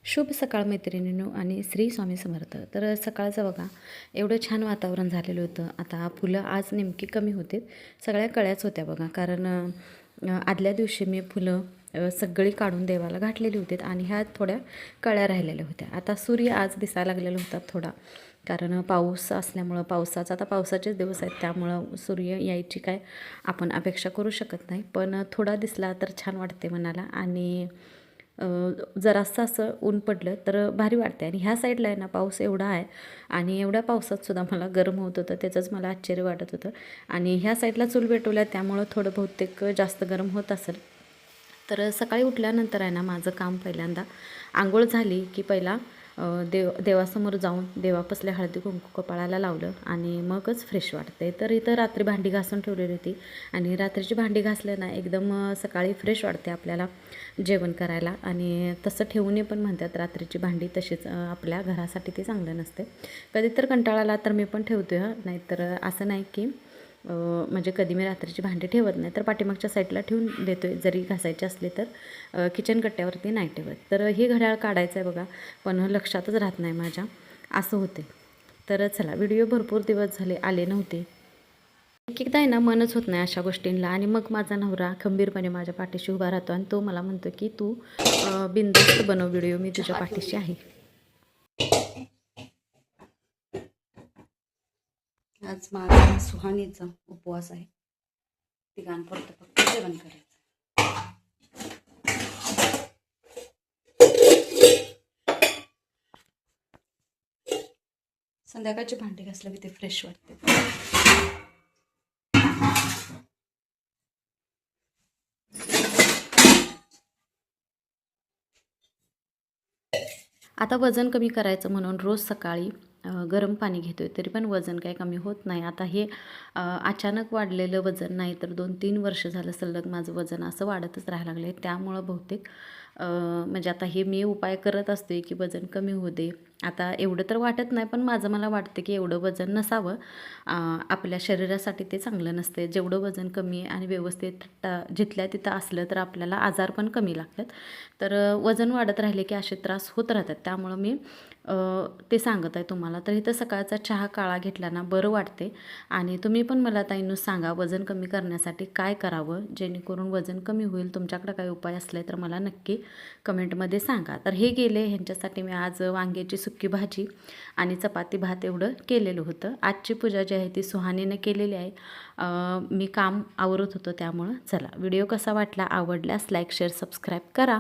शुभ सकाळ मैत्रिणींनो आणि श्री स्वामी समर्थ. तर सकाळचं बघा एवढं छान वातावरण झालेलं होतं. आता फुलं आज नेमकी कमी होते, सगळ्या कळ्याच होत्या बघा. कारण आदल्या दिवशी मी फुलं सगळी काढून देवाला घातलेली होती आणि ह्या थोड्या कळ्या राहिलेल्या होत्या. आता सूर्य आज दिसायला लागलेला होता थोडा, कारण पाऊस असल्यामुळं आता पावसाचेच दिवस आहेत, त्यामुळं सूर्य यायची काय आपण अपेक्षा करू शकत नाही. पण थोडा दिसला तर छान वाटते मनाला आणि जरासं असं ऊन पडलं तर भारी वाटते. आणि ह्या साईडला आहे ना पाऊस एवढा आहे आणि एवढ्या पावसातसुद्धा मला गरम होत होतं, त्याचंच मला आश्चर्य वाटत होतं. आणि ह्या साईडला चूल पेटवल्या त्यामुळं थोडं बहुतेक जास्त गरम होत असेल. तर सकाळी उठल्यानंतर आहे ना माझं काम पहिल्यांदा आंघोळ झाली की पहिला देवासमोर जाऊन देवापसल्या हळदी कुंकू कपाळाला लावलं आणि मगच फ्रेश वाटते. तर इथं रात्री भांडी घासून ठेवलेली होती आणि रात्रीची भांडी घासलं ना एकदम सकाळी फ्रेश वाटते आपल्याला जेवण करायला. आणि तसं ठेवू नये पण म्हणतात, रात्रीची भांडी तशीच आपल्या घरासाठी ते चांगलं नसते. कधी तर कंटाळा आला तर मी पण ठेवते नाहीतर असं नाही की म्हणजे कधी मी रात्रीची भांडी ठेवत नाही, तर पाठीमागच्या साईडला ठेवून देतो आहे. जरी घासायचे असले तर किचन कट्ट्यावरती नाही ठेवत. तर हे घड्याळ काढायचं आहे बघा, पण लक्षातच राहत नाही माझ्या, असं होते. तर चला, व्हिडिओ भरपूर दिवस झाले आले नव्हते. एक एकदा आहे ना मनच होत नाही अशा गोष्टींना. आणि मग माझा नवरा खंबीरपणे माझ्या पाठीशी उभा राहतो आणि तो मला म्हणतो की तू बिनधास्त बनव व्हिडिओ, मी तुझ्या पाठीशी आहे. आज माझा सुहानीचा उपवास आहे. तिघांपुरतं फक्त जेवण करायचं. संध्याकाळची भांडी घासलं की ते फ्रेश वाटते. आता वजन कमी करायचं म्हणून रोज सकाळी गरम पाणी घेतो आहे, तरी पण वजन काही कमी होत नाही. आता हे अचानक वाढलेलं वजन नाही, तर 2-3 वर्ष झालं सलग माझं वजन असं वाढतच राहायला लागलं आहे. त्यामुळं बहुतेक म्हणजे आता हे मी उपाय करत असते की वजन कमी होऊ दे. आता एवढं तर वाटत नाही, पण माझं मला वाटते की एवढं वजन नसावं. आपल्या शरीरासाठी ते चांगलं नसते. जेवढं वजन कमी आणि व्यवस्थित जिथल्या तिथं असलं तर आपल्याला आजार पण कमी लागतात. तर वजन वाढत राहिले की असे त्रास होत राहतात. त्यामुळं मी ते सांगत आहे तुम्हाला. तर इथं सकाळचा चहा काळा घेतला ना बरं वाटते. आणि तुम्ही पण मला ताईंनो सांगा वजन कमी करण्यासाठी काय करावं, जेणेकरून वजन कमी होईल. तुमच्याकडे काही उपाय असले तर मला नक्की कमेंटमध्ये सांगा. तर हे गेले ह्यांच्यासाठी मी आज वांग्याची सुक्की भाजी आणि चपाती भात एवढं केलेलं होतं. आजची पूजा जी आहे ती सुहानीने केलेली आहे. मी काम आवरत होतो त्यामुळं. चला, व्हिडिओ कसा वाटला, आवडल्यास लाईक शेअर सबस्क्राईब करा.